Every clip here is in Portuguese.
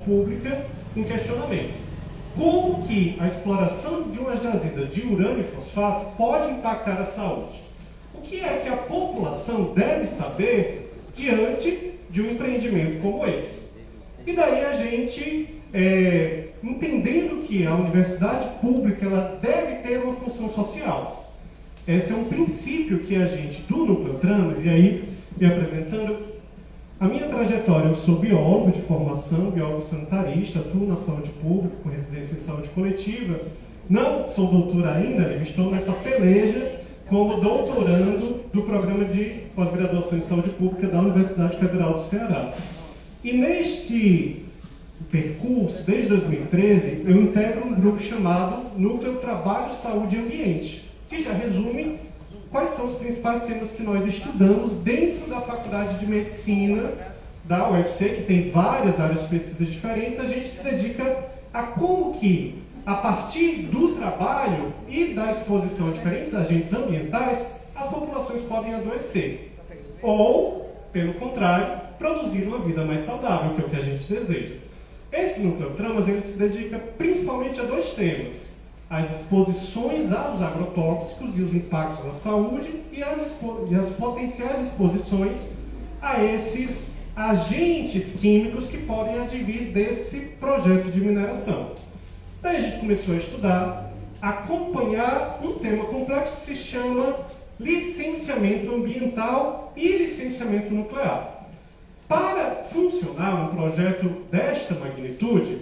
pública um questionamento. Como que a exploração de umas jazidas de urânio e fosfato pode impactar a saúde? O que é que a população deve saber diante de um empreendimento como esse? E daí a gente, entendendo que a universidade pública ela deve ter uma função social. Esse é um princípio que a gente, do Núcleo Tramas, e aí me apresentando, a minha trajetória, eu sou biólogo de formação, biólogo sanitarista, atuo na saúde pública, com residência em saúde coletiva. Não sou doutor ainda, estou nessa peleja como doutorando do programa de pós-graduação em saúde pública da Universidade Federal do Ceará. E neste percurso, desde 2013, eu integro um grupo chamado Núcleo Trabalho, Saúde e Ambiente, que já resume quais são os principais temas que nós estudamos dentro da Faculdade de Medicina da UFC, que tem várias áreas de pesquisa diferentes. A gente se dedica a como que, a partir do trabalho e da exposição a diferentes agentes ambientais, as populações podem adoecer. Ou, pelo contrário, produzir uma vida mais saudável, que é o que a gente deseja. Esse Núcleo Tramas ele se dedica principalmente a dois temas: as exposições aos agrotóxicos e os impactos à saúde e as potenciais exposições a esses agentes químicos que podem advir desse projeto de mineração. Daí a gente começou a estudar, acompanhar um tema complexo que se chama licenciamento ambiental e licenciamento nuclear. Para funcionar um projeto desta magnitude,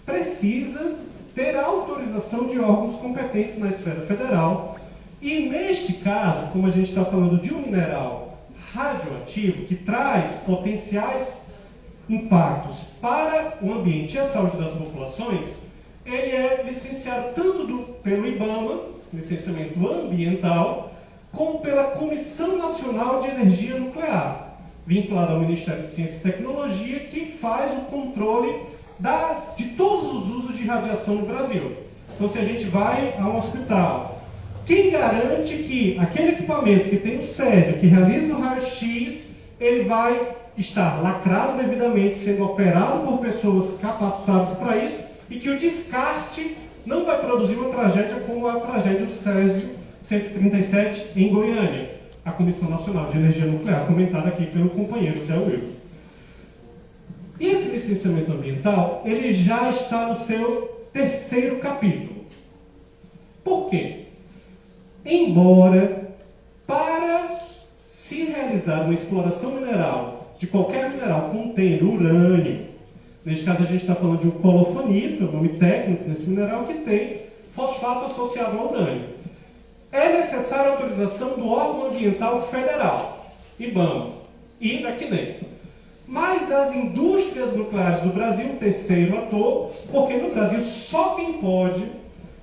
precisa ter a autorização de órgãos competentes na esfera federal. E neste caso, como a gente está falando de um mineral radioativo que traz potenciais impactos para o ambiente e a saúde das populações, ele é licenciado tanto pelo IBAMA, licenciamento ambiental, como pela Comissão Nacional de Energia Nuclear, vinculada ao Ministério de Ciência e Tecnologia, que faz o controle de todos os usos de radiação no Brasil. Então, se a gente vai a um hospital, quem garante que aquele equipamento que tem o Césio, que realiza o raio-x, ele vai estar lacrado devidamente, sendo operado por pessoas capacitadas para isso, e que o descarte não vai produzir uma tragédia como a tragédia do Césio 137 em Goiânia, a Comissão Nacional de Energia Nuclear, comentada aqui pelo companheiro Zé Will. E esse licenciamento ambiental, ele já está no seu terceiro capítulo. Por quê? Embora, para se realizar uma exploração mineral, de qualquer mineral contendo urânio, neste caso a gente está falando de um colofanito, é o nome técnico desse mineral, que tem fosfato associado ao urânio. É necessária a autorização do órgão ambiental federal, IBAMA, e da CNEM. Mas as indústrias nucleares do Brasil, terceiro ator, porque no Brasil só quem pode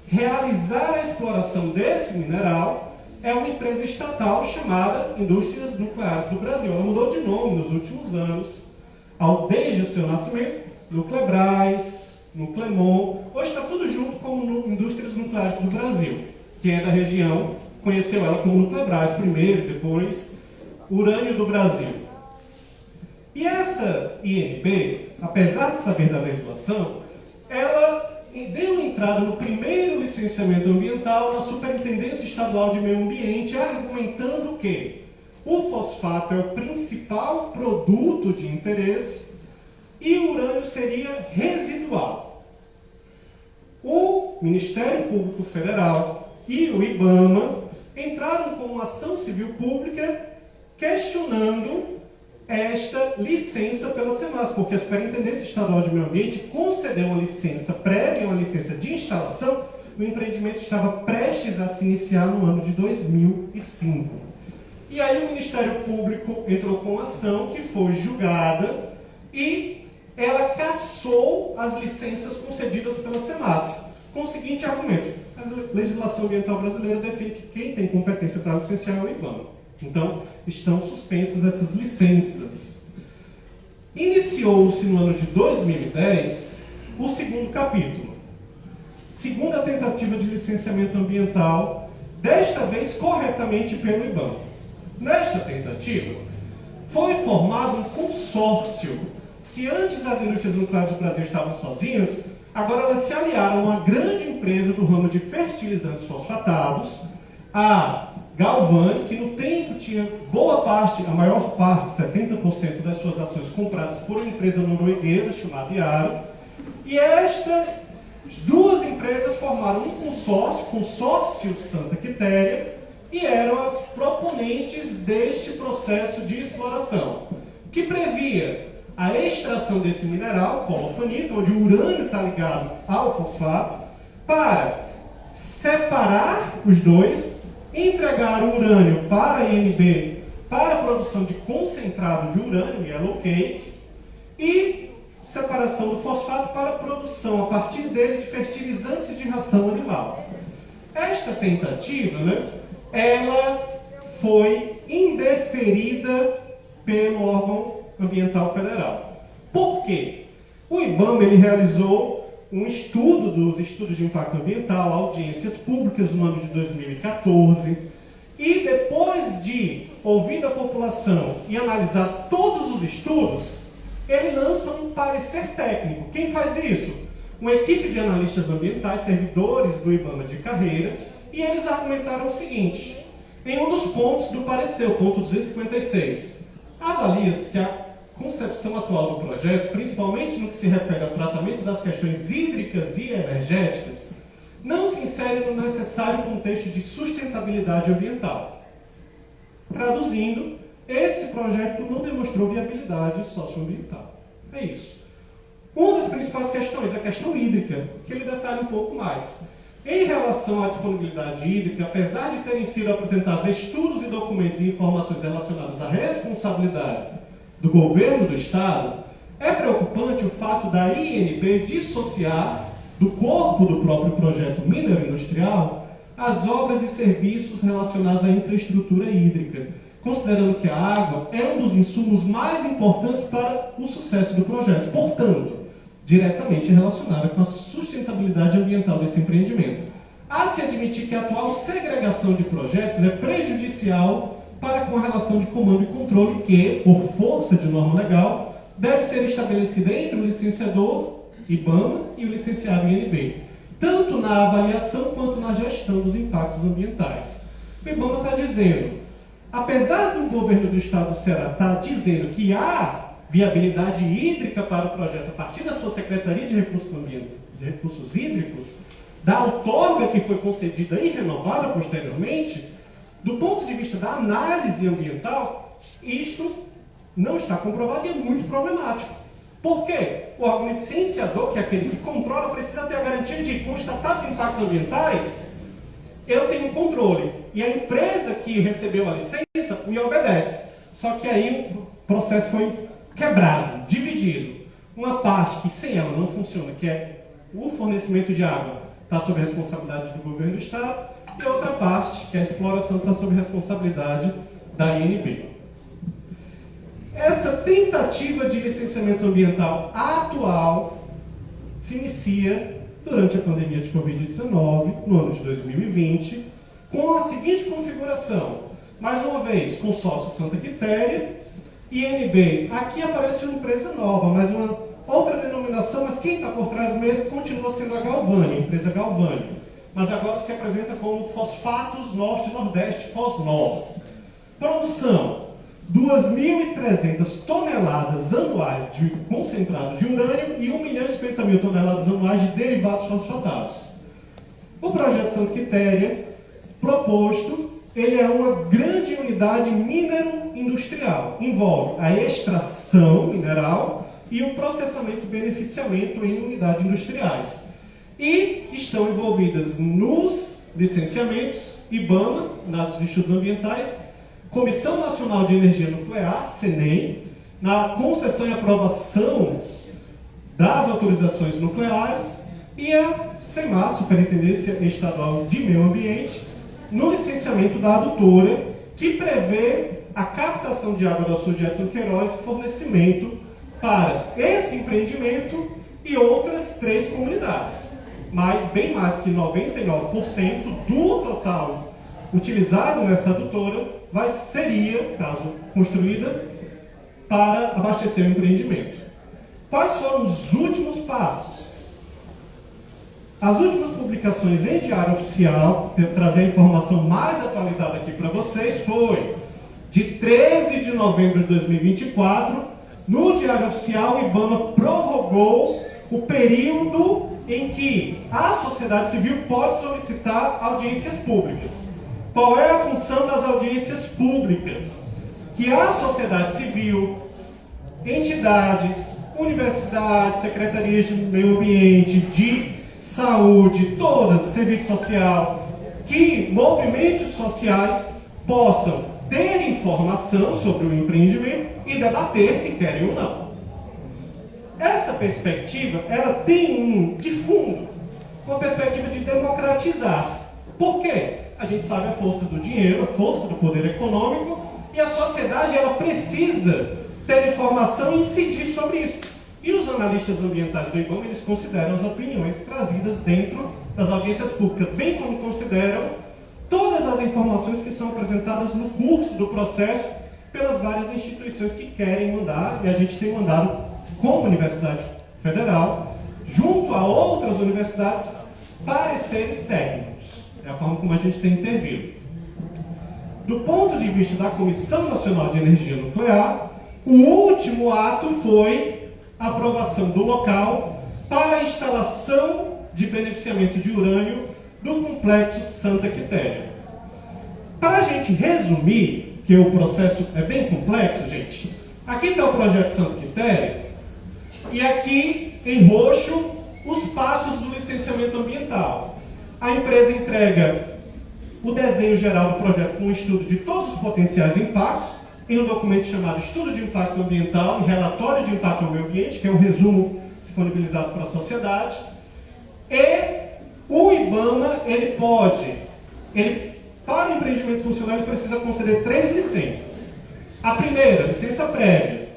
realizar a exploração desse mineral é uma empresa estatal chamada Indústrias Nucleares do Brasil. Ela mudou de nome nos últimos anos, desde o seu nascimento, Nuclebras, Nuclemon, hoje está tudo junto como Indústrias Nucleares do Brasil. Quem é da região conheceu ela como Nuclebras primeiro, depois Urânio do Brasil. E essa INB, apesar de saber da legislação, ela deu entrada no primeiro licenciamento ambiental na Superintendência Estadual de Meio Ambiente, argumentando que o fosfato é o principal produto de interesse e o urânio seria residual. O Ministério Público Federal e o IBAMA entraram com uma ação civil pública questionando esta licença pela SEMAS, porque a Superintendência Estadual de Meio Ambiente concedeu uma licença prévia, uma licença de instalação, o empreendimento estava prestes a se iniciar no ano de 2005. E aí o Ministério Público entrou com uma ação que foi julgada e ela cassou as licenças concedidas pela SEMAS, com o seguinte argumento: a legislação ambiental brasileira define que quem tem competência para licenciar é o IBAMA. Então, estão suspensas essas licenças. Iniciou-se no ano de 2010 o segundo capítulo. Segunda tentativa de licenciamento ambiental, desta vez corretamente pelo IBAMA. Nesta tentativa, foi formado um consórcio Se antes as indústrias nucleares do Brasil estavam sozinhas, agora elas se aliaram a uma grande empresa do ramo de fertilizantes fosfatados, a Galvani, que no tempo tinha boa parte, a maior parte, 70% das suas ações compradas por uma empresa norueguesa chamada Yara, e estas duas empresas formaram um consórcio Santa Quitéria, e eram as proponentes deste processo de exploração, que previa a extração desse mineral, colofanito, onde o urânio está ligado ao fosfato, para separar os dois, entregar o urânio para a INB para a produção de concentrado de urânio, yellow cake, e separação do fosfato para a produção, a partir dele, de fertilizantes e de ração animal. Esta tentativa, ela foi indeferida pelo órgão ambiental federal. Por quê? O IBAMA ele realizou um estudo dos estudos de impacto ambiental, audiências públicas no ano de 2014, e depois de ouvir a população e analisar todos os estudos, ele lança um parecer técnico. Quem faz isso? Uma equipe de analistas ambientais, servidores do IBAMA de carreira, e eles argumentaram o seguinte, em um dos pontos do parecer, o ponto 256, avalia-se que a concepção atual do projeto, principalmente no que se refere ao tratamento das questões hídricas e energéticas, não se insere no necessário contexto de sustentabilidade ambiental. Traduzindo, esse projeto não demonstrou viabilidade socioambiental. É isso. Uma das principais questões é a questão hídrica, que ele detalha um pouco mais. Em relação à disponibilidade hídrica, apesar de terem sido apresentados estudos e documentos e informações relacionados à responsabilidade do governo do Estado, é preocupante o fato da INB dissociar do corpo do próprio projeto minero-industrial as obras e serviços relacionados à infraestrutura hídrica, considerando que a água é um dos insumos mais importantes para o sucesso do projeto, portanto, diretamente relacionada com a sustentabilidade ambiental desse empreendimento. Há se admitir que a atual segregação de projetos é prejudicial para com a relação de comando e controle que, por força de norma legal, deve ser estabelecida entre o licenciador IBAMA e o licenciado INB, tanto na avaliação quanto na gestão dos impactos ambientais. O IBAMA está dizendo, apesar do governo do Estado do Ceará estar dizendo que há viabilidade hídrica para o projeto a partir da sua Secretaria de Recursos Hídricos, da outorga que foi concedida e renovada posteriormente, do ponto de vista da análise ambiental, isto não está comprovado e é muito problemático. Por quê? O órgão licenciador, que é aquele que controla, precisa ter a garantia de constatar os impactos ambientais, eu tenho um controle. E a empresa que recebeu a licença me obedece. Só que aí o processo foi quebrado, dividido. Uma parte que sem ela não funciona, que é o fornecimento de água, está sob a responsabilidade do governo do Estado, e outra parte, que é a exploração, está sob a responsabilidade da INB. Essa tentativa de licenciamento ambiental atual se inicia durante a pandemia de Covid-19, no ano de 2020, com a seguinte configuração. Mais uma vez, consórcio Santa Quitéria, INB. Aqui aparece uma empresa nova, mas uma outra denominação, mas quem está por trás mesmo continua sendo a Galvani, a empresa Galvani. Mas agora se apresenta como Fosfatos Norte e Nordeste, Fosnor. Produção, 2.300 toneladas anuais de concentrado de urânio e 1.050.000 toneladas anuais de derivados fosfatados. O projeto Santa Quitéria, proposto, ele é uma grande unidade minero-industrial. Envolve a extração mineral e o processamento e beneficiamento em unidades industriais. E estão envolvidas nos licenciamentos, IBAMA, nos estudos ambientais, Comissão Nacional de Energia Nuclear, CNEM, na concessão e aprovação das autorizações nucleares, e a SEMAR, Superintendência Estadual de Meio Ambiente, no licenciamento da adutora, que prevê a captação de água do açude Edson Queiroz e fornecimento para esse empreendimento e outras 3 comunidades. Mas bem mais que 99% do total utilizado nessa adutora seria, caso construída, para abastecer o empreendimento. Quais foram os últimos passos? As últimas publicações em Diário Oficial, para trazer a informação mais atualizada aqui para vocês, foi de 13 de novembro de 2024, no Diário Oficial, o IBAMA prorrogou o período em que a sociedade civil pode solicitar audiências públicas. Qual é a função das audiências públicas? Que a sociedade civil, entidades, universidades, secretarias de meio ambiente, de saúde, todas, serviço social, que movimentos sociais possam ter informação sobre o empreendimento e debater se querem ou não. Essa perspectiva, ela tem de fundo, uma perspectiva de democratizar. Por quê? A gente sabe a força do dinheiro, a força do poder econômico, e a sociedade, ela precisa ter informação e incidir sobre isso. E os analistas ambientais do IBAMA, eles consideram as opiniões trazidas dentro das audiências públicas, bem como consideram todas as informações que são apresentadas no curso do processo pelas várias instituições que querem mandar, e a gente tem mandado como Universidade Federal, junto a outras universidades, pareceres técnicos. É a forma como a gente tem intervido. Do ponto de vista da Comissão Nacional de Energia Nuclear, o último ato foi a aprovação do local para a instalação de beneficiamento de urânio do complexo Santa Quitéria. Para a gente resumir, que o processo é bem complexo, gente, aqui está o projeto Santa Quitéria, e aqui, em roxo, os passos do licenciamento ambiental. A empresa entrega o desenho geral do projeto com um estudo de todos os potenciais impactos, em um documento chamado Estudo de Impacto Ambiental e Relatório de Impacto ao Meio Ambiente, que é um resumo disponibilizado para a sociedade. E o IBAMA, para o empreendimento funcional, ele precisa conceder 3 licenças. A primeira, licença prévia.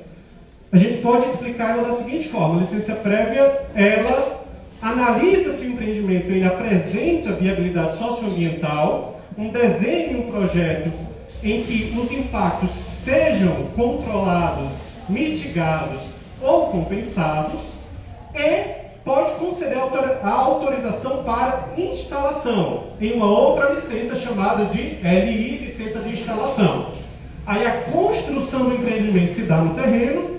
A gente pode explicar ela da seguinte forma: a licença prévia, ela analisa se o empreendimento ele apresenta viabilidade socioambiental, um desenho, um projeto em que os impactos sejam controlados, mitigados ou compensados, e pode conceder a autorização para instalação em uma outra licença chamada de LI, licença de instalação. Aí a construção do empreendimento se dá no terreno,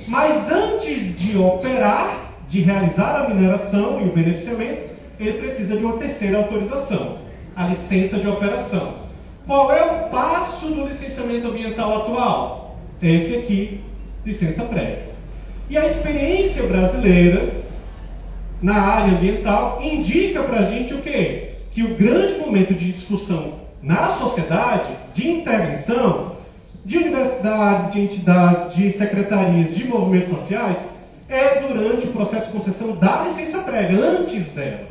mas antes de operar, de realizar a mineração e o beneficiamento, ele precisa de uma terceira autorização, a licença de operação. Qual é o passo do licenciamento ambiental atual? Esse aqui, licença prévia. E a experiência brasileira na área ambiental indica para a gente o quê? Que o grande momento de discussão na sociedade, de intervenção, de universidades, de entidades, de secretarias, de movimentos sociais, é durante o processo de concessão da licença prévia, antes dela.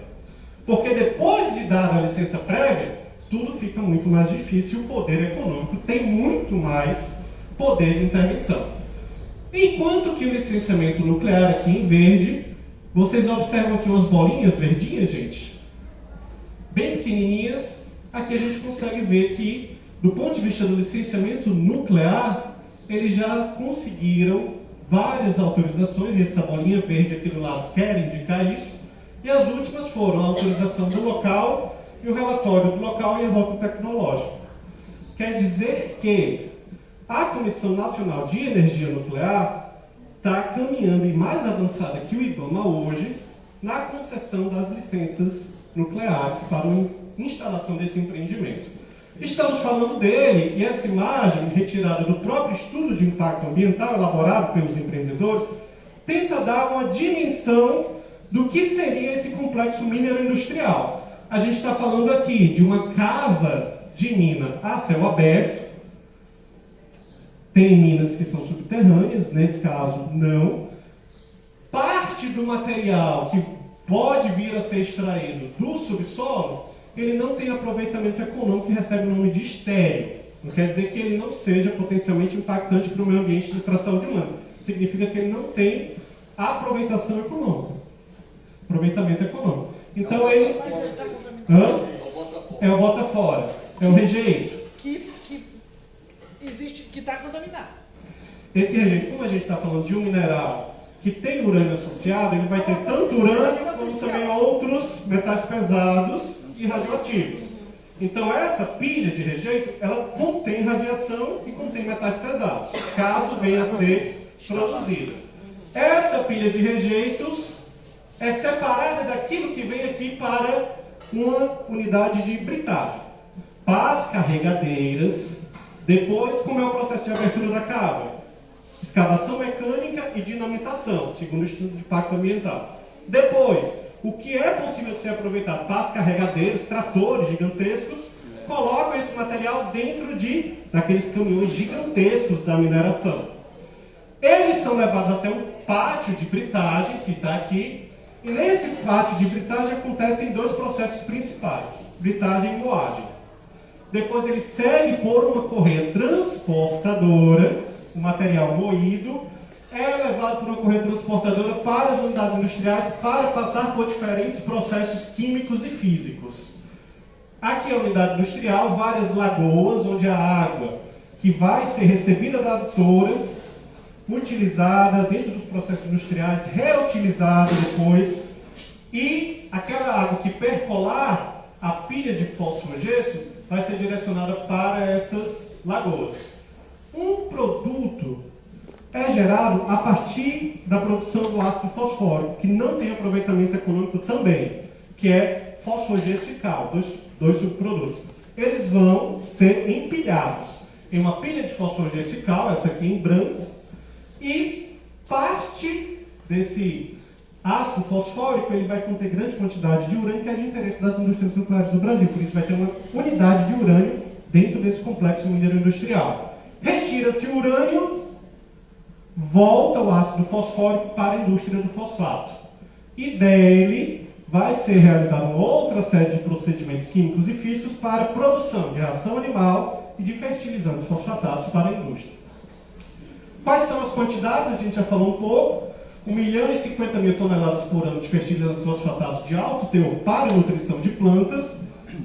Porque depois de dar a licença prévia, tudo fica muito mais difícil, o poder econômico tem muito mais poder de intervenção. Enquanto que o licenciamento nuclear aqui em verde, vocês observam aqui umas bolinhas verdinhas, gente? Bem pequenininhas. Aqui a gente consegue ver que, do ponto de vista do licenciamento nuclear, eles já conseguiram várias autorizações, e essa bolinha verde aqui do lado quer indicar isso, e as últimas foram a autorização do local e o relatório do local e a rota tecnológica. Quer dizer que a Comissão Nacional de Energia Nuclear está caminhando e mais avançada que o IBAMA hoje na concessão das licenças nucleares para a instalação desse empreendimento. Estamos falando dele, e essa imagem, retirada do próprio estudo de impacto ambiental elaborado pelos empreendedores, tenta dar uma dimensão do que seria esse complexo minero-industrial. A gente está falando aqui de uma cava de mina a céu aberto. Tem minas que são subterrâneas, nesse caso não. Parte do material que pode vir a ser extraído do subsolo, ele não tem aproveitamento econômico e recebe o nome de estéril. Não quer dizer que ele não seja potencialmente impactante para o meio ambiente e para a saúde humana. Significa que ele não tem aproveitamento econômico. Então ele... É o bota fora. É o rejeito. Que existe, que está contaminado. Esse rejeito, como a gente está falando de um mineral que tem urânio associado, ele vai ter tanto urânio como também outros metais pesados e radioativos. Então essa pilha de rejeito, ela contém radiação e contém metais pesados, caso venha a ser produzida. Essa pilha de rejeitos é separada daquilo que vem aqui para uma unidade de britagem. Pás carregadeiras, depois como é o processo de abertura da cava? Escavação mecânica e dinamitação, segundo o estudo de impacto ambiental. Depois, o que é possível de ser aproveitado? Pás carregadeiros, tratores gigantescos, colocam esse material dentro daqueles caminhões gigantescos da mineração. Eles são levados até um pátio de britagem, que está aqui, e nesse pátio de britagem acontecem dois processos principais, britagem e moagem. Depois ele segue por uma correia transportadora, o material moído, é levado por uma correia transportadora para as unidades industriais para passar por diferentes processos químicos e físicos. Aqui é a unidade industrial, várias lagoas, onde a água que vai ser recebida da adutora, utilizada dentro dos processos industriais, reutilizada depois, e aquela água que percolar a pilha de fósforo-gesso vai ser direcionada para essas lagoas. Um produto é gerado a partir da produção do ácido fosfórico, que não tem aproveitamento econômico também, que é fosfogesso e cal, dois subprodutos. Eles vão ser empilhados em uma pilha de fosfogesso e cal, essa aqui em branco, e parte desse ácido fosfórico ele vai conter grande quantidade de urânio, que é de interesse das indústrias nucleares do Brasil. Por isso vai ter uma unidade de urânio dentro desse complexo mineiro industrial. Retira-se o urânio, volta o ácido fosfórico para a indústria do fosfato. E dele vai ser realizada uma outra série de procedimentos químicos e físicos para a produção de ração animal e de fertilizantes fosfatados para a indústria. Quais são as quantidades? A gente já falou um pouco. 1.050.000 toneladas por ano de fertilizantes fosfatados de alto teor para a nutrição de plantas,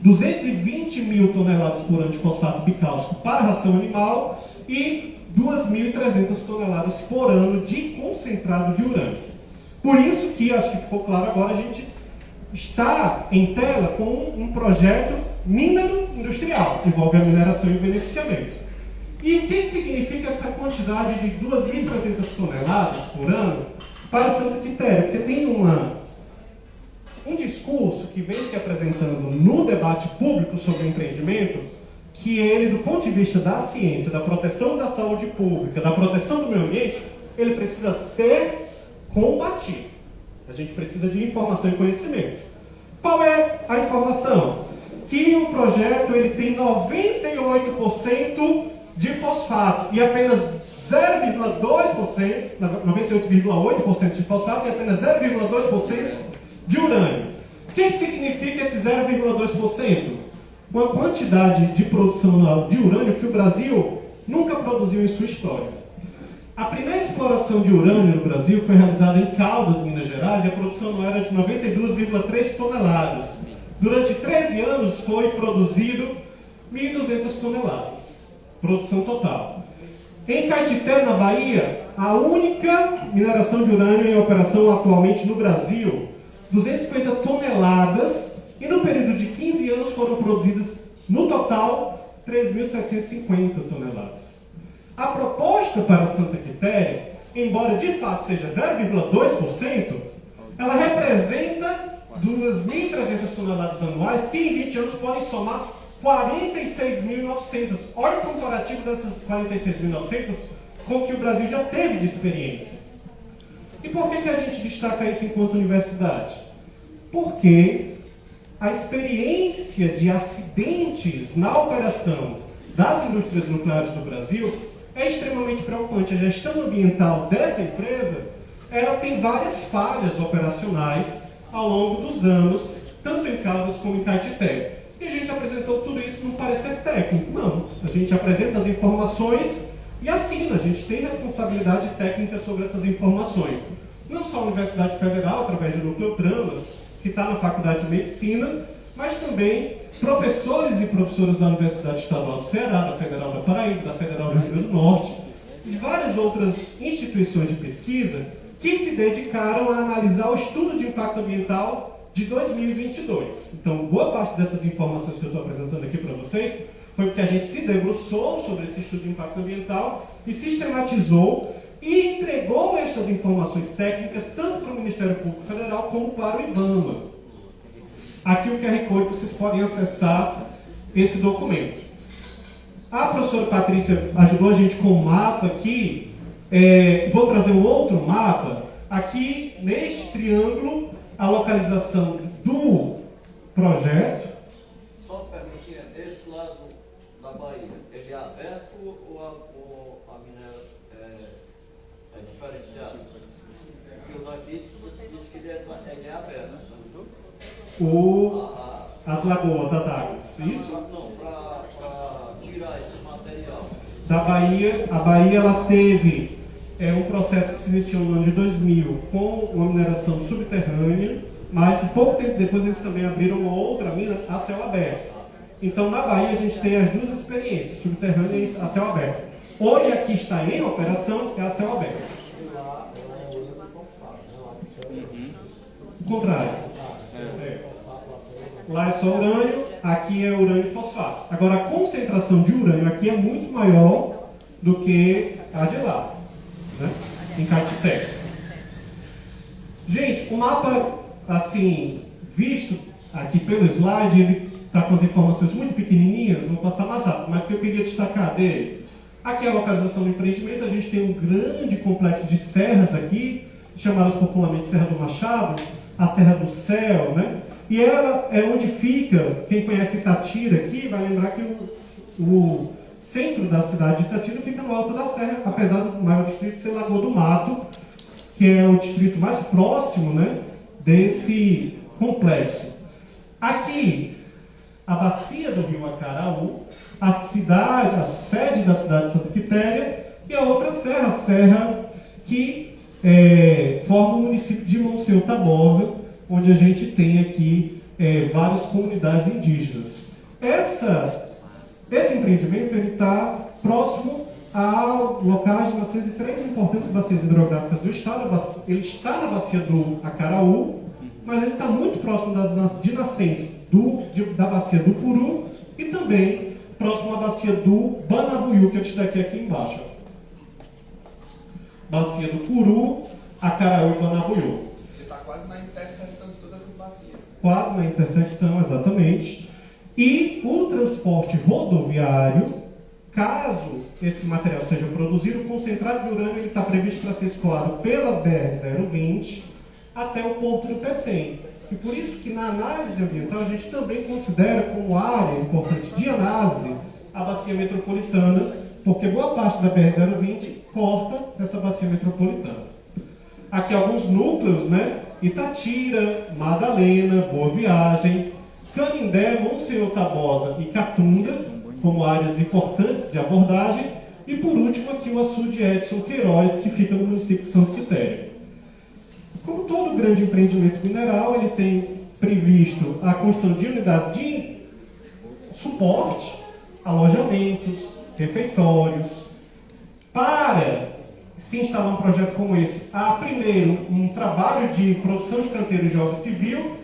220.000 toneladas por ano de fosfato bicálcico para a ração animal e 2.300 toneladas por ano de concentrado de urânio. Por isso que, acho que ficou claro agora, a gente está em tela com um projeto minero-industrial, envolve a mineração e o beneficiamento. E o que significa essa quantidade de 2.300 toneladas por ano para Santa Quitéria? Porque tem um discurso que vem se apresentando no debate público sobre o empreendimento, que ele, do ponto de vista da ciência, da proteção da saúde pública, da proteção do meio ambiente, ele precisa ser combatido. A gente precisa de informação e conhecimento. Qual é a informação? Que o projeto ele tem 98% de fosfato e apenas 0,2%, 98,8% de fosfato e apenas 0,2% de urânio. O que significa esse 0,2%? Uma quantidade de produção de urânio que o Brasil nunca produziu em sua história. A primeira exploração de urânio no Brasil foi realizada em Caldas, Minas Gerais, e a produção não era de 92,3 toneladas. Durante 13 anos foi produzido 1.200 toneladas. Produção total. Em Caetité, na Bahia, a única mineração de urânio em operação atualmente no Brasil, 250 toneladas, e no período de 15 anos foram produzidas, no total, 3.750 toneladas. A proposta para Santa Quitéria, embora de fato seja 0,2%, ela representa 2.300 toneladas anuais, que em 20 anos podem somar 46.900. Olha o comparativo dessas 46.900 com o que o Brasil já teve de experiência. E por que a gente destaca isso enquanto universidade? Porque a experiência de acidentes na operação das indústrias nucleares do Brasil é extremamente preocupante. A gestão ambiental dessa empresa, ela tem várias falhas operacionais ao longo dos anos, tanto em Caldas como em Caetité. E a gente apresentou tudo isso num parecer técnico. Não, a gente apresenta as informações e assina. A gente tem responsabilidade técnica sobre essas informações. Não só a Universidade Federal, através do Núcleo Tramas, que está na Faculdade de Medicina, mas também professores e professoras da Universidade Estadual do Ceará, da Federal da Paraíba, da Federal do Rio Grande do Norte, e várias outras instituições de pesquisa que se dedicaram a analisar o estudo de impacto ambiental de 2022. Então, boa parte dessas informações que eu estou apresentando aqui para vocês foi porque a gente se debruçou sobre esse estudo de impacto ambiental e sistematizou e entregou essas informações técnicas tanto para o Ministério Público Federal como para o IBAMA. Aqui o QR Code, vocês podem acessar esse documento. A professora Patrícia ajudou a gente com um mapa aqui. Vou trazer um outro mapa. Aqui, neste triângulo, a localização do projeto. Só uma perguntinha, esse lado da Bahia, ele é aberto ou a mina é diferenciada? Porque o daqui disse que ele é aberto. As lagoas, as águas, isso? Não, para tirar esse material. Da Bahia, a Bahia ela teve um processo que se iniciou no ano de 2000 com uma mineração subterrânea, mas pouco tempo depois eles também abriram uma outra mina a céu aberto. Então na Bahia a gente tem as duas experiências, subterrânea e a céu aberto. Hoje aqui está em operação, é a céu aberto. O contrário. Lá é só urânio, aqui é urânio e fosfato. Agora, a concentração de urânio aqui é muito maior do que a de lá, né? Em Caetité. Gente, o mapa, assim, visto aqui pelo slide, ele está com as informações muito pequenininhas, vou passar mais rápido, mas o que eu queria destacar dele, aqui é a localização do empreendimento, a gente tem um grande complexo de serras aqui, chamadas popularmente Serra do Machado, a Serra do Céu, né? E ela é onde fica, quem conhece Itatira aqui, vai lembrar que o centro da cidade de Itatira fica no alto da serra, apesar do maior distrito ser Lagoa do Mato, que é o distrito mais próximo, né, desse complexo. Aqui, a bacia do rio Acaraú, a sede da cidade de Santa Quitéria, e a outra serra, a serra que forma o município de Monsenhor Tabosa, onde a gente tem aqui várias comunidades indígenas. Esse empreendimento está próximo ao locais de nascença de três importantes bacias hidrográficas do estado. Ele está na bacia do Acaraú, mas ele está muito próximo de nascentes da bacia do Puru e também próximo à bacia do Banabuiú, que é esse daqui aqui embaixo. Bacia do Puru, Acaraú e Banabuiú. Quase na intersecção de todas essas bacias. Quase na intersecção, exatamente. E o transporte rodoviário, caso esse material seja produzido, o concentrado de urânio está previsto para ser escoado pela BR-020 até o porto do Pecém. E por isso que na análise ambiental a gente também considera como área importante de análise a bacia metropolitana, porque boa parte da BR-020 corta essa bacia metropolitana. Aqui alguns núcleos, né? Itatira, Madalena, Boa Viagem, Canindé, Monsenhor Tabosa e Catunda, como áreas importantes de abordagem, e por último aqui o açude Edson Queiroz, que fica no município de Santa Quitéria. Como todo grande empreendimento mineral, ele tem previsto a construção de unidades de suporte, alojamentos, refeitórios. Para se instalar um projeto como esse, há primeiro um trabalho de produção de canteiro de obra civil,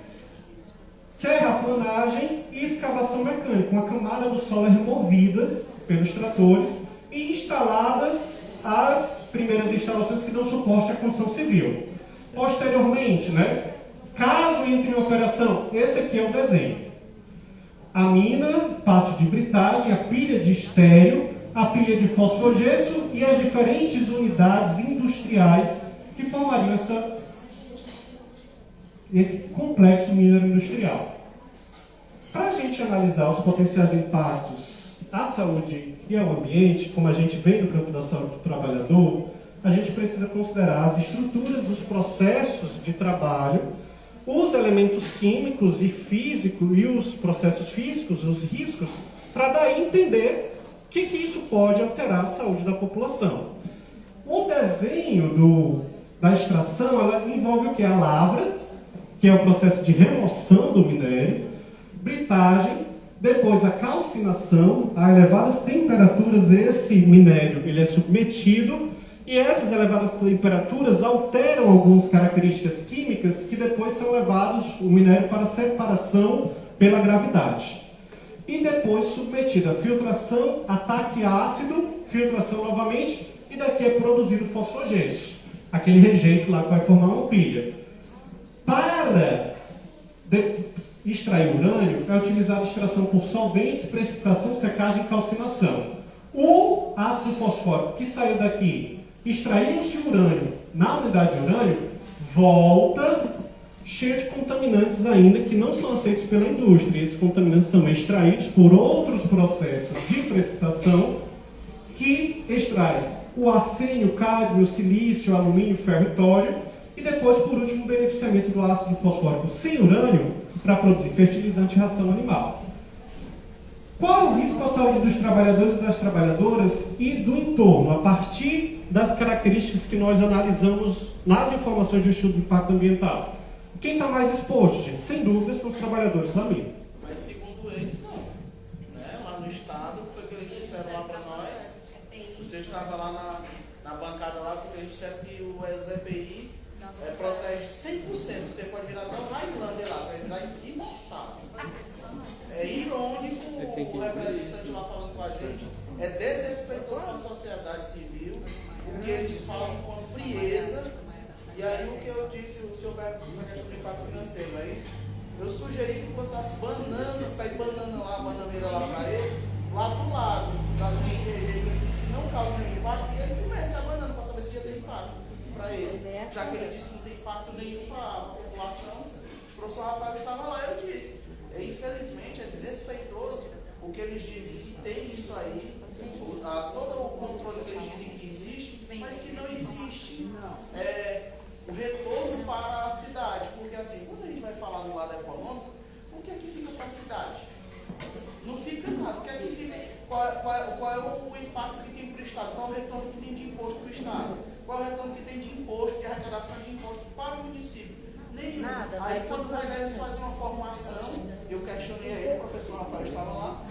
terraplanagem e escavação mecânica. Uma camada do solo é removida pelos tratores e instaladas as primeiras instalações que dão suporte à construção civil. Posteriormente, né, caso entre em operação, esse aqui é o desenho. A mina, parte de britagem, a pilha de estéreo, a pilha de fosfogesso e as diferentes unidades industriais que formariam esse complexo minero-industrial. Para a gente analisar os potenciais impactos à saúde e ao ambiente, como a gente vem do campo da saúde do trabalhador, a gente precisa considerar as estruturas, os processos de trabalho, os elementos químicos e físicos e os processos físicos, os riscos, para daí entender o que isso pode alterar a saúde da população. O desenho da extração ela envolve o que? A lavra, que é o processo de remoção do minério, britagem, depois a calcinação, a elevadas temperaturas esse minério ele é submetido E essas elevadas temperaturas alteram algumas características químicas que depois são levados o minério para separação pela gravidade. E depois submetido a filtração, ataque ácido, filtração novamente, e daqui é produzido fosfogesso, aquele rejeito lá que vai formar uma pilha. Para extrair urânio, é utilizada a extração por solventes, precipitação, secagem e calcinação. O ácido fosfórico que saiu daqui, extraiu-se o urânio na unidade de urânio, volta cheio de contaminantes ainda que não são aceitos pela indústria. Esses contaminantes são extraídos por outros processos de precipitação que extraem o arsênio, cádmio, silício, alumínio, ferro e tório, e depois, por último, o beneficiamento do ácido fosfórico sem urânio para produzir fertilizante e ração animal. Qual o risco à saúde dos trabalhadores e das trabalhadoras e do entorno, a partir das características que nós analisamos nas informações do estudo de impacto ambiental? Quem está mais exposto, gente? Sem dúvida, são os trabalhadores da mina. Mas segundo eles, não. Né? Lá no estado, foi o que eles disseram lá para nós. Você estava lá na bancada lá, porque eles disseram que os EPI protege 100%. Você pode virar até uma Highlander lá, você vai virar imortal. É irônico o representante lá falando com a gente. É desrespeitoso com a sociedade civil, porque eles falam com frieza. E aí o que eu disse, o senhor vai para a questão do impacto financeiro, não é isso? Eu sugeri que botasse banana, pede banana lá, bananeira lá para ele, lá do lado das minhas que ele disse que não causa nenhum impacto, e ele começa a banana para saber se já tem impacto para ele. Já que ele disse que não tem impacto nenhum para a população, o professor Rafael estava lá, eu disse. Infelizmente é desrespeitoso o que eles dizem que tem isso aí, todo o controle que eles dizem que existe, mas que não existe o retorno para a cidade. Porque assim, quando a gente vai falar no lado econômico, o que é que fica para a cidade? Não fica nada. O que é que fica? Qual é o impacto que tem para o Estado? Qual é o retorno que tem de imposto para o Estado? Qual é o retorno que tem de imposto, de arrecadação de imposto para o município? Nenhum. Nada, aí quando vai dar eles fazem uma formação, eu questionei aí, o professor Rafael estava lá.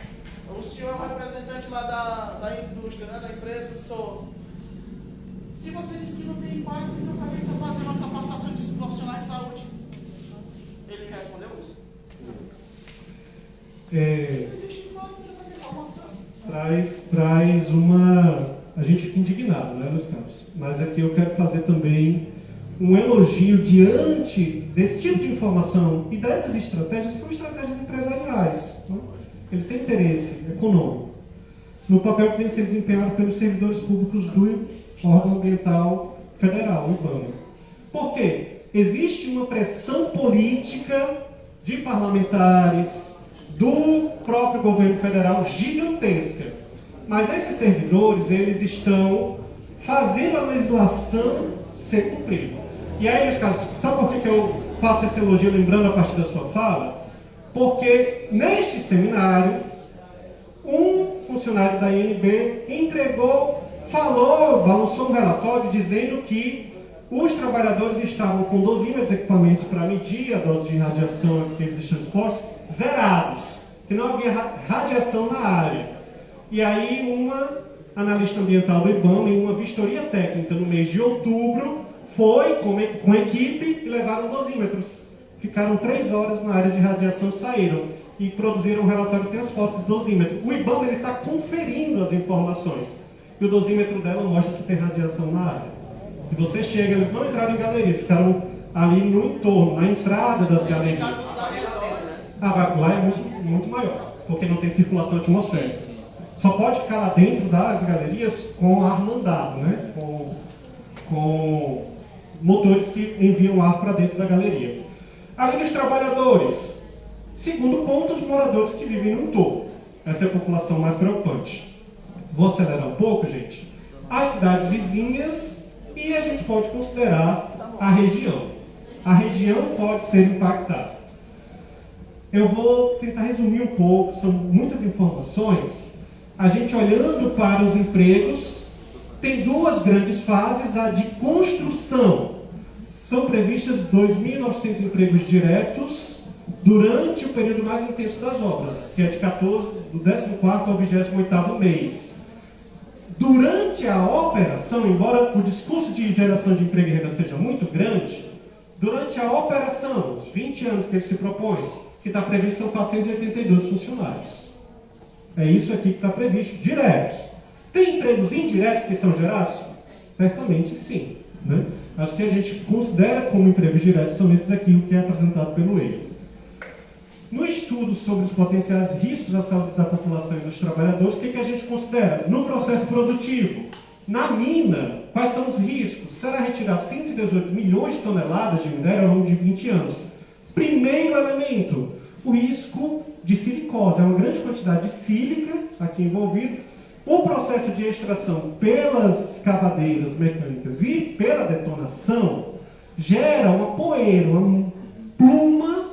O senhor é o representante lá da indústria, né, da empresa, sou. Se você diz que não tem impacto, então para que está fazendo uma capacitação de profissionais de saúde? Ele me respondeu isso. Se não existe impacto, então para que formação? Traz uma... A gente fica indignado, né, Luiz Carlos? Mas aqui eu quero fazer também um elogio diante desse tipo de informação e dessas estratégias, são estratégias empresariais. Né? Eles têm interesse econômico no papel que vem sendo desempenhado pelos servidores públicos do órgão ambiental federal, o IBAMA. Por quê? Existe uma pressão política de parlamentares, do próprio governo federal gigantesca. Mas esses servidores, eles estão fazendo a legislação ser cumprida. E aí, Luiz Carlos, sabe por que eu faço esse elogio lembrando a partir da sua fala? Porque neste seminário, um funcionário da INB balançou um relatório dizendo que os trabalhadores estavam com dosímetros, equipamentos para medir a dose de radiação que eles estão expostos, zerados, que não havia radiação na área. E aí uma analista ambiental do IBAMA, em uma vistoria técnica no mês de outubro, foi com a equipe e levaram dosímetros. Ficaram 3 horas na área de radiação, saíram e produziram um relatório que tem as fotos do dosímetro. O IBAMA está conferindo as informações. E o dosímetro dela mostra que tem radiação na área. Se você chega, eles não entraram em galeria, ficaram ali no entorno, na entrada das galerias. Lá é muito maior, porque não tem circulação atmosférica. Só pode ficar lá dentro das galerias com ar mandado, né? Com motores que enviam ar para dentro da galeria. Além dos trabalhadores, segundo ponto, os moradores que vivem no entorno. Essa é a população mais preocupante. Vou acelerar um pouco, gente. As cidades vizinhas e a gente pode considerar a região. A região pode ser impactada. Eu vou tentar resumir um pouco, são muitas informações. A gente olhando para os empregos, tem 2 grandes fases, a de construção. São previstas 2.900 empregos diretos durante o período mais intenso das obras, que é de do 14º ao 28º mês. durante a operação, embora o discurso de geração de emprego e renda seja muito grande, durante a operação, os 20 anos que ele se propõe, que está previsto são 482 funcionários. É isso aqui que está previsto, diretos. Tem empregos indiretos que são gerados? Certamente sim. Né? As que a gente considera como empregos diretos são esses aqui, o que é apresentado pelo EIA. No estudo sobre os potenciais riscos à saúde da população e dos trabalhadores, o que a gente considera? No processo produtivo, na mina, quais são os riscos? Será retirado 118 milhões de toneladas de minério ao longo de 20 anos. Primeiro elemento, o risco de silicose. É uma grande quantidade de sílica aqui envolvida. O processo de extração pelas escavadeiras mecânicas e pela detonação gera uma poeira, uma pluma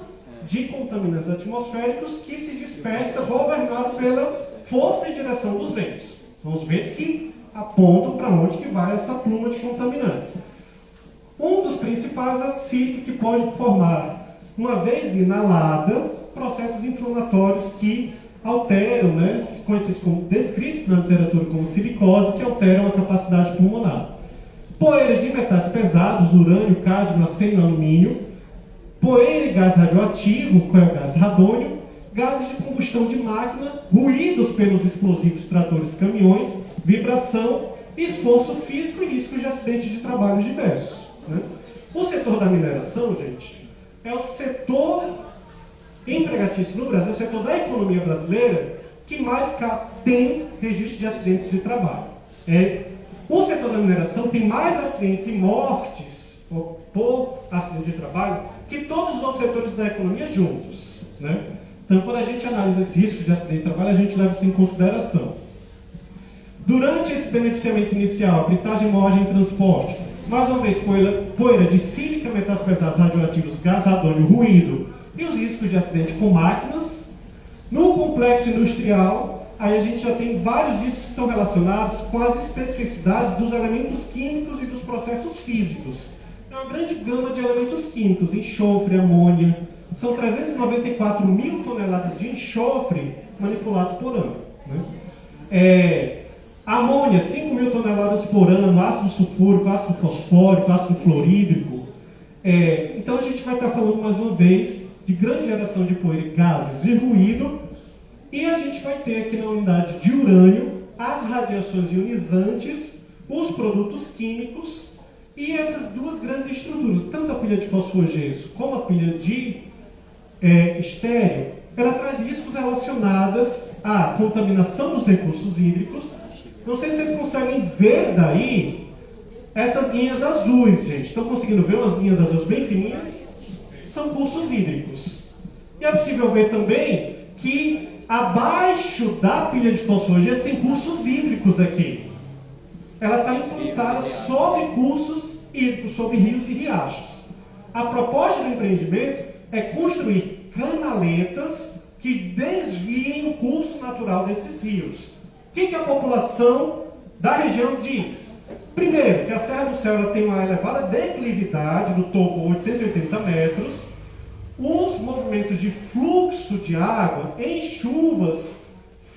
de contaminantes atmosféricos que se dispersa governado pela força e direção dos ventos. São os ventos que apontam para onde que vai essa pluma de contaminantes. Um dos principais é a sílica, que pode formar, uma vez inalada, processos inflamatórios que alteram, né, conhecidos como, descritos na literatura como silicose, que alteram a capacidade pulmonar. Poeira de metais pesados, urânio, cádmio, aceno, alumínio, poeira e gás radioativo, que é o gás radônio, gases de combustão de máquina, ruídos pelos explosivos tratores caminhões, vibração, esforço físico e risco de acidente de trabalho diversos. Né? O setor da mineração, gente, é o setor empregatício no Brasil, é o setor da economia brasileira que mais tem registro de acidentes de trabalho. O setor da mineração tem mais acidentes e mortes por acidente de trabalho que todos os outros setores da economia juntos. Né? Então, quando a gente analisa esse risco de acidente de trabalho, a gente leva isso em consideração. Durante esse beneficiamento inicial, habilitagem, moagem e transporte, mais uma vez, poeira de sílica, metais pesados radioativos, gás radônio, ruído e os riscos de acidente com máquinas. No complexo industrial, aí a gente já tem vários riscos que estão relacionados com as especificidades dos elementos químicos e dos processos físicos. É uma grande gama de elementos químicos, enxofre, amônia. São 394 mil toneladas de enxofre manipulados por ano. Né? Amônia, 5 mil toneladas por ano, ácido sulfúrico, ácido fosfórico, ácido fluorídrico. Então a gente vai estar falando mais uma vez de grande geração de poeira, gases e ruído. E a gente vai ter aqui na unidade de urânio as radiações ionizantes, os produtos químicos e essas duas grandes estruturas, tanto a pilha de fosfogesso como a pilha de estéreo, ela traz riscos relacionados à contaminação dos recursos hídricos. Não sei se vocês conseguem ver daí essas linhas azuis, gente. Estão conseguindo ver umas linhas azuis bem fininhas? São cursos hídricos. E é possível ver também que abaixo da pilha de fosfogesso tem cursos hídricos aqui. Ela está implantada sobre cursos hídricos, sobre rios e riachos. A proposta do empreendimento é construir canaletas que desviem o curso natural desses rios. O que a população da região diz? Primeiro, que a Serra do Céu ela tem uma elevada declividade, do topo 880 metros. Os movimentos de fluxo de água em chuvas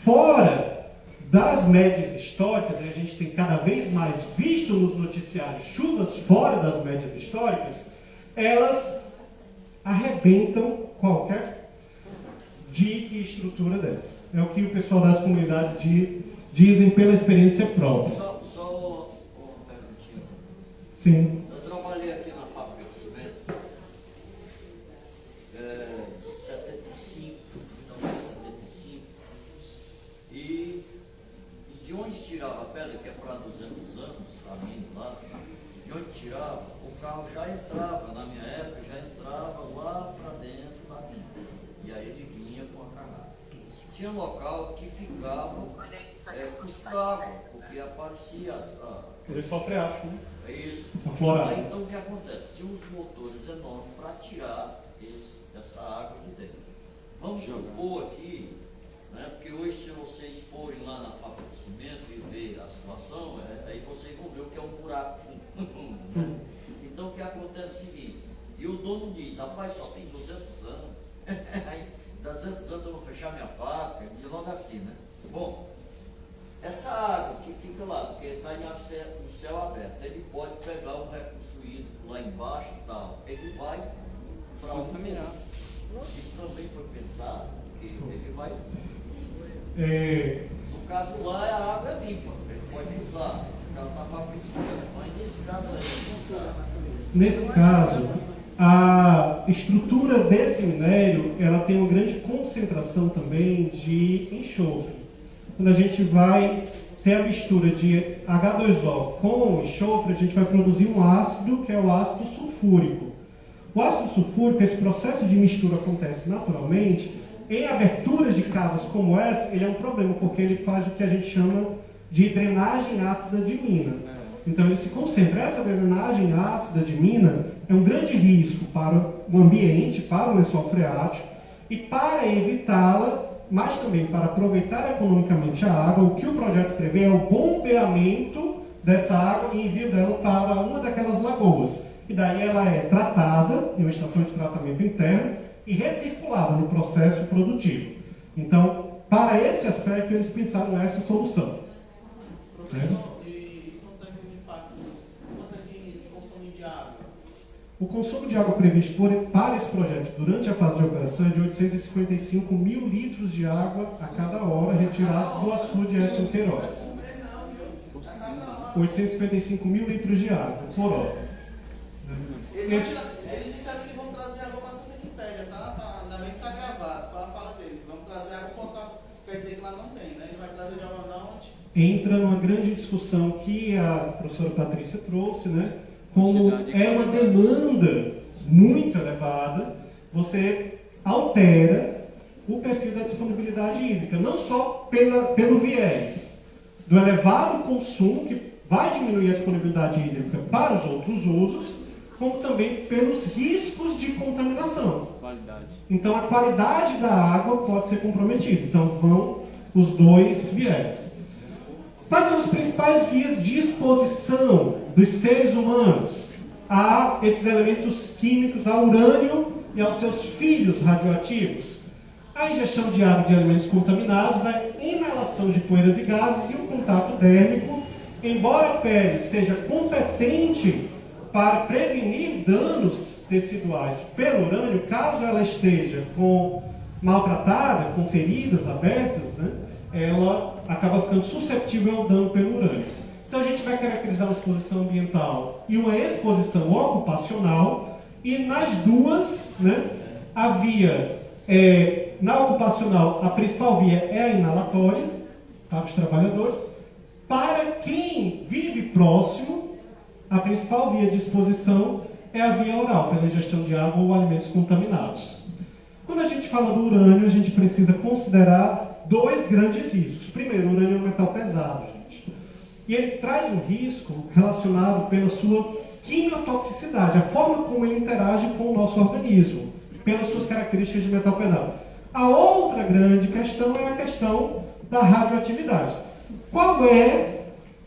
fora das médias históricas, e a gente tem cada vez mais visto nos noticiários chuvas fora das médias históricas, elas arrebentam qualquer dique e estrutura dessa. É o que o pessoal das comunidades dizem pela experiência própria. Só uma perguntinha. Sim. Eu trabalhei aqui na fábrica de cimento de 75, então 75. E de onde tirava a pedra, que é para 200 anos, a mina lá, de onde tirava, o carro já entrava, na minha época, já entrava lá para dentro da mina. E aí ele vinha com a carrada. Tinha local que ficava custava, porque aparecia Lençol freático, né? É isso. Aflorado. Aí então o que acontece? Tinha uns motores enormes para tirar essa água de dentro. Vamos supor aqui, né, porque hoje se vocês forem lá na fábrica de cimento e ver a situação, aí vocês vão ver o que é um buraco fundo. Então o que acontece é o seguinte, e o dono diz, rapaz, só tem 200 anos, aí dá 200 anos eu vou fechar minha fábrica, e logo assim, né? Bom, essa água que fica lá, porque está em céu aberto, ele pode pegar um recurso hídrico lá embaixo e tal, ele vai para contaminar. Isso também foi pensado, que ele vai. No caso lá, a água é limpa, ele pode usar. No caso da Fabrício, mas nesse caso aí, não tá. Nesse caso, a estrutura desse minério, ela tem uma grande concentração também de enxofre. Quando a gente vai ter a mistura de H2O com enxofre, a gente vai produzir um ácido, que é o ácido sulfúrico. O ácido sulfúrico, esse processo de mistura acontece naturalmente. Em aberturas de cavas como essa, ele é um problema, porque ele faz o que a gente chama de drenagem ácida de mina. Então ele se concentra. Essa drenagem ácida de mina é um grande risco para o ambiente, para o lençol freático, e para evitá-la, mas também para aproveitar economicamente a água, o que o projeto prevê é o bombeamento dessa água e envio dela para uma daquelas lagoas. E daí ela é tratada em uma estação de tratamento interno e recirculada no processo produtivo. Então, para esse aspecto, eles pensaram nessa solução. Professor, e quanto é o impacto? Quanto é que eles consomem de água? O consumo de água previsto para esse projeto durante a ffase de operação é de 855 mil litros de água a cada hora retirados do açude Edson Queiroz. 855 mil litros de água por hora. Eles disseram que vão trazer água para Santa Quitéria, tá? Ainda bem que está gravado, foi a fala dele. Vamos trazer água potável, quer dizer que lá não tem, né? Ele vai trazer de água da onde? Entra numa grande discussão que a professora Patrícia trouxe, né? Como é uma demanda muito elevada, você altera o perfil da disponibilidade hídrica, não só pelo viés do elevado consumo, que vai diminuir a disponibilidade hídrica para os outros usos, como também pelos riscos de contaminação. Então a qualidade da água pode ser comprometida. Então vão os dois viés. Quais são as principais vias de exposição dos seres humanos a esses elementos químicos, ao urânio e aos seus filhos radioativos? A ingestão de água de alimentos contaminados, a inalação de poeiras e gases e o contato térmico. Embora a pele seja competente para prevenir danos teciduais pelo urânio, caso ela esteja maltratada, com feridas abertas, né, ela acaba ficando suscetível ao dano pelo urânio. Então a gente vai caracterizar uma exposição ambiental e uma exposição ocupacional, e nas duas, né, a via, na ocupacional, a principal via é a inalatória para os trabalhadores. Para quem vive próximo, a principal via de exposição é a via oral, pela ingestão de água ou alimentos contaminados. Quando a gente fala do urânio, a gente precisa considerar dois grandes riscos. Primeiro, o urânio é um metal pesado, gente. E ele traz um risco relacionado pela sua quimiotoxicidade, a forma como ele interage com o nosso organismo, pelas suas características de metal pesado. A outra grande questão é a questão da radioatividade. Qual é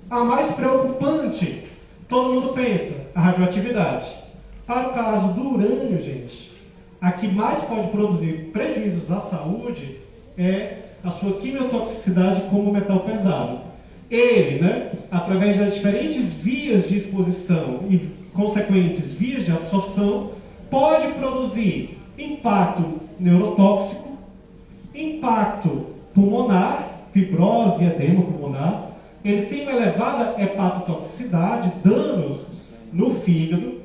a mais preocupante? Todo mundo pensa, a radioatividade. Para o caso do urânio, gente, a que mais pode produzir prejuízos à saúde é a sua quimiotoxicidade como metal pesado. Ele, né, através das diferentes vias de exposição e consequentes vias de absorção, pode produzir impacto neurotóxico, impacto pulmonar, fibrose e edema pulmonar. Ele tem uma elevada hepatotoxicidade, danos no fígado,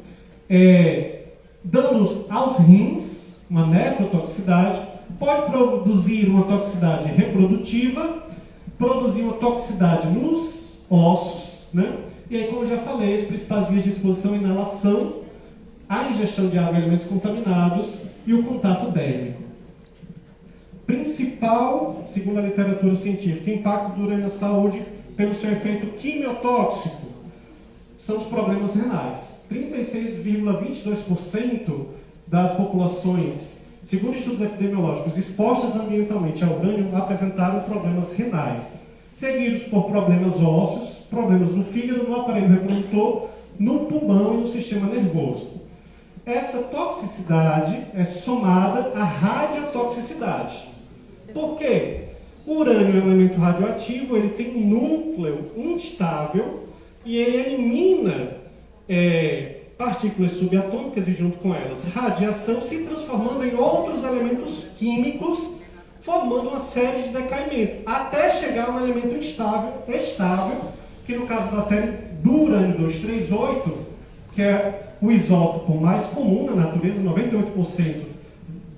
danos aos rins, uma nefrotoxicidade, pode produzir uma toxicidade reprodutiva, produzir uma toxicidade nos ossos, né? E aí, como eu já falei, as principais vias de exposição: inalação, a ingestão de água e alimentos contaminados e o contato dérmico. Principal, segundo a literatura científica, impacto do urânio na saúde pelo seu efeito quimiotóxico são os problemas renais. 36,22% das populações, segundo estudos epidemiológicos, expostas ambientalmente ao urânio apresentaram problemas renais, seguidos por problemas ósseos, problemas no fígado, no aparelho reprodutor, no pulmão e no sistema nervoso. Essa toxicidade é somada à radiotoxicidade. Por quê? O urânio é um elemento radioativo, ele tem um núcleo instável e ele elimina partículas subatômicas e, junto com elas, radiação, se transformando em outros elementos químicos, formando uma série de decaimento, até chegar a um elemento estável, que no caso da série do urânio 238, que é o isótopo mais comum na natureza, 98%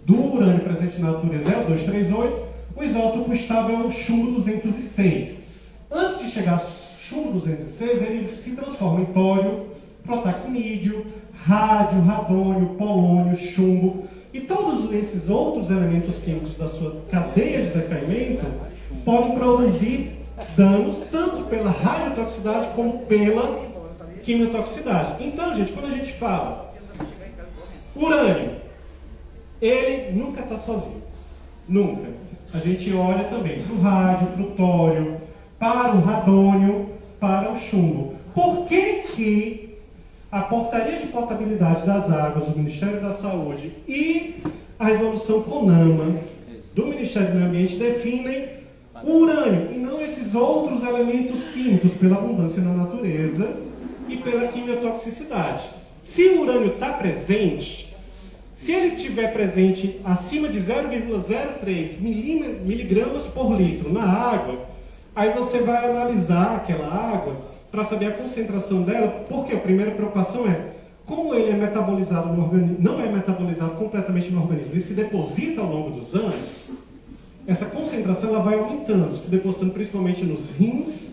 do urânio presente na natureza é o 238, o isótopo estável é o chumbo 206. Antes de chegar ao chumbo 206, ele se transforma em tório, protactídeo, rádio, radônio, polônio, chumbo, e todos esses outros elementos químicos da sua cadeia de decaimento podem produzir danos tanto pela radiotoxicidade como pela quimiotoxicidade. Então, gente, quando a gente fala urânio, ele nunca está sozinho. Nunca. A gente olha também para o rádio, para o tório, para o radônio, para o chumbo. Por que a portaria de potabilidade das águas do Ministério da Saúde e a resolução CONAMA do Ministério do Meio Ambiente definem o urânio e não esses outros elementos químicos pela abundância na natureza e pela quimiotoxicidade? Se o urânio está presente, se ele estiver presente acima de 0,03 miligramas por litro na água, aí você vai analisar aquela água para saber a concentração dela, porque a primeira preocupação é como ele é metabolizado no organismo, não é metabolizado completamente no organismo, ele se deposita ao longo dos anos, essa concentração ela vai aumentando, se depositando principalmente nos rins,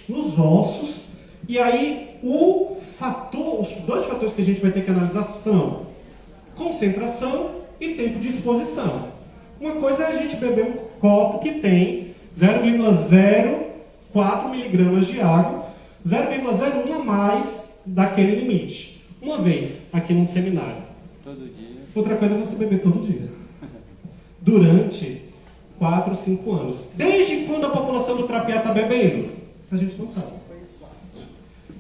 nos ossos, e aí os dois fatores que a gente vai ter que analisar são concentração e tempo de exposição. Uma coisa é a gente beber um copo que tem 0,04 miligramas de água, 0,01 a mais daquele limite. Uma vez aqui num seminário. Todo dia. Outra coisa é você beber todo dia. Durante 4, 5 anos. Desde quando a população do Trapiá está bebendo? A gente não sabe.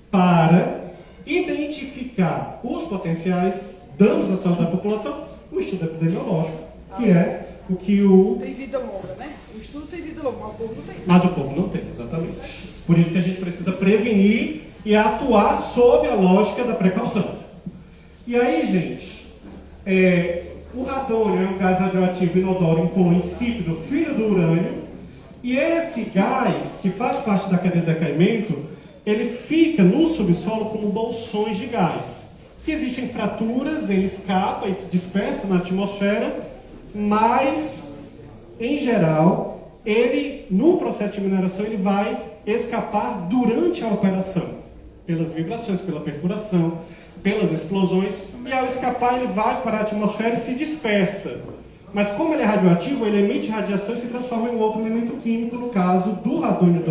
Para identificar os potenciais danos à saúde da população, o estudo epidemiológico, que é o que o... Tem vida longa, né? O estudo tem vida longa, mas o povo não tem. Mas o povo não tem, exatamente. Por isso que a gente precisa prevenir e atuar sob a lógica da precaução. E aí, gente, o radônio é um gás radioativo inodoro, incolor, insípido, filho do urânio, e esse gás, que faz parte da cadeia de decaimento, ele fica no subsolo como bolsões de gás. Se existem fraturas, ele escapa e se dispersa na atmosfera, mas, em geral, ele, no processo de mineração, ele vai escapar durante a operação, pelas vibrações, pela perfuração, pelas explosões, e ao escapar ele vai para a atmosfera e se dispersa. Mas como ele é radioativo, ele emite radiação e se transforma em um outro elemento químico, no caso do radônio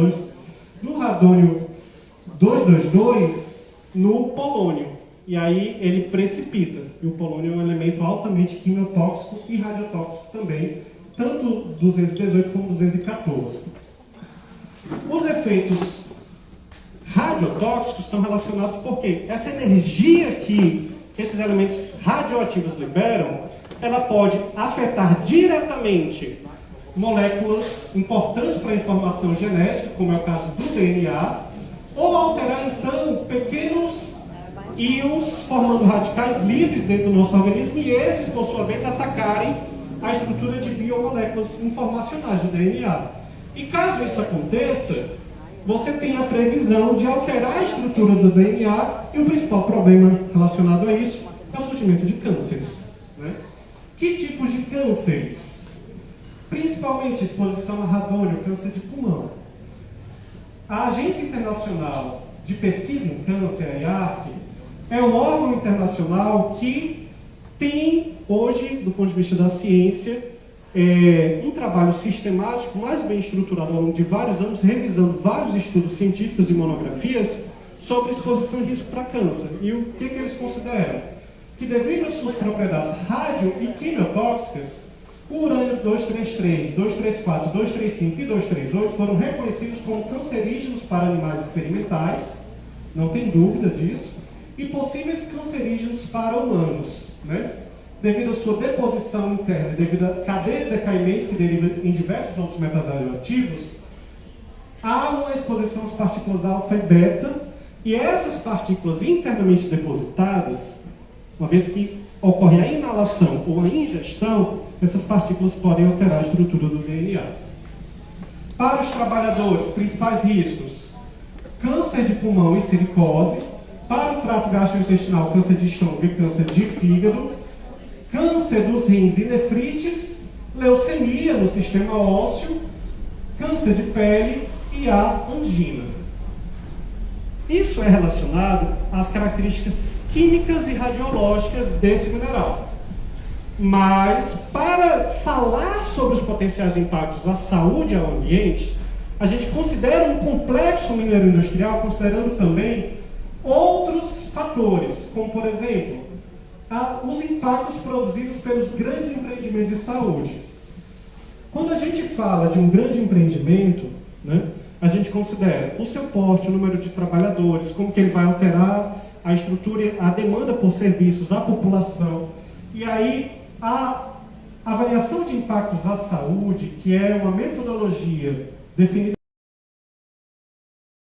222, no polônio. E aí ele precipita. E o polônio é um elemento altamente quimiotóxico e radiotóxico também, tanto 218 como 214. Os efeitos radiotóxicos estão relacionados porque essa energia que esses elementos radioativos liberam, ela pode afetar diretamente moléculas importantes para a informação genética, como é o caso do DNA, ou alterar então pequenos íons formando radicais livres dentro do nosso organismo e esses, por sua vez, atacarem a estrutura de biomoléculas informacionais do DNA. E caso isso aconteça, você tem a previsão de alterar a estrutura do DNA e o principal problema relacionado a isso é o surgimento de cânceres. Né? Que tipos de cânceres? Principalmente exposição a radônio, câncer de pulmão. A Agência Internacional de Pesquisa em Câncer, a IARC, é um órgão internacional que tem, hoje, do ponto de vista da ciência, um trabalho sistemático, mais bem estruturado ao longo de vários anos, revisando vários estudos científicos e monografias sobre exposição e risco para câncer. E o que eles consideram? Que devido às suas propriedades radio- e quimiotóxicas, o urânio 233, 234, 235 e 238 foram reconhecidos como cancerígenos para animais experimentais, não tem dúvida disso, e possíveis cancerígenos para humanos. Né? devido à sua deposição interna, devido à cadeia de decaimento que deriva em diversos outros metais radioativos, há uma exposição às partículas alfa e beta, e essas partículas internamente depositadas, uma vez que ocorre a inalação ou a ingestão, essas partículas podem alterar a estrutura do DNA. Para os trabalhadores, principais riscos: câncer de pulmão e silicose. Para o trato gastrointestinal, câncer de estômago e câncer de fígado. Câncer dos rins e nefrites. Leucemia no sistema ósseo. Câncer de pele e a angina. Isso é relacionado às características químicas e radiológicas desse mineral. Mas, para falar sobre os potenciais impactos à saúde e ao ambiente, a gente considera um complexo mineiro industrial, considerando também outros fatores, como, por exemplo, os impactos produzidos pelos grandes empreendimentos de saúde. Quando a gente fala de um grande empreendimento, né, a gente considera o seu porte, o número de trabalhadores, como que ele vai alterar a estrutura, a demanda por serviços, a população. E aí, a avaliação de impactos à saúde, que é uma metodologia definida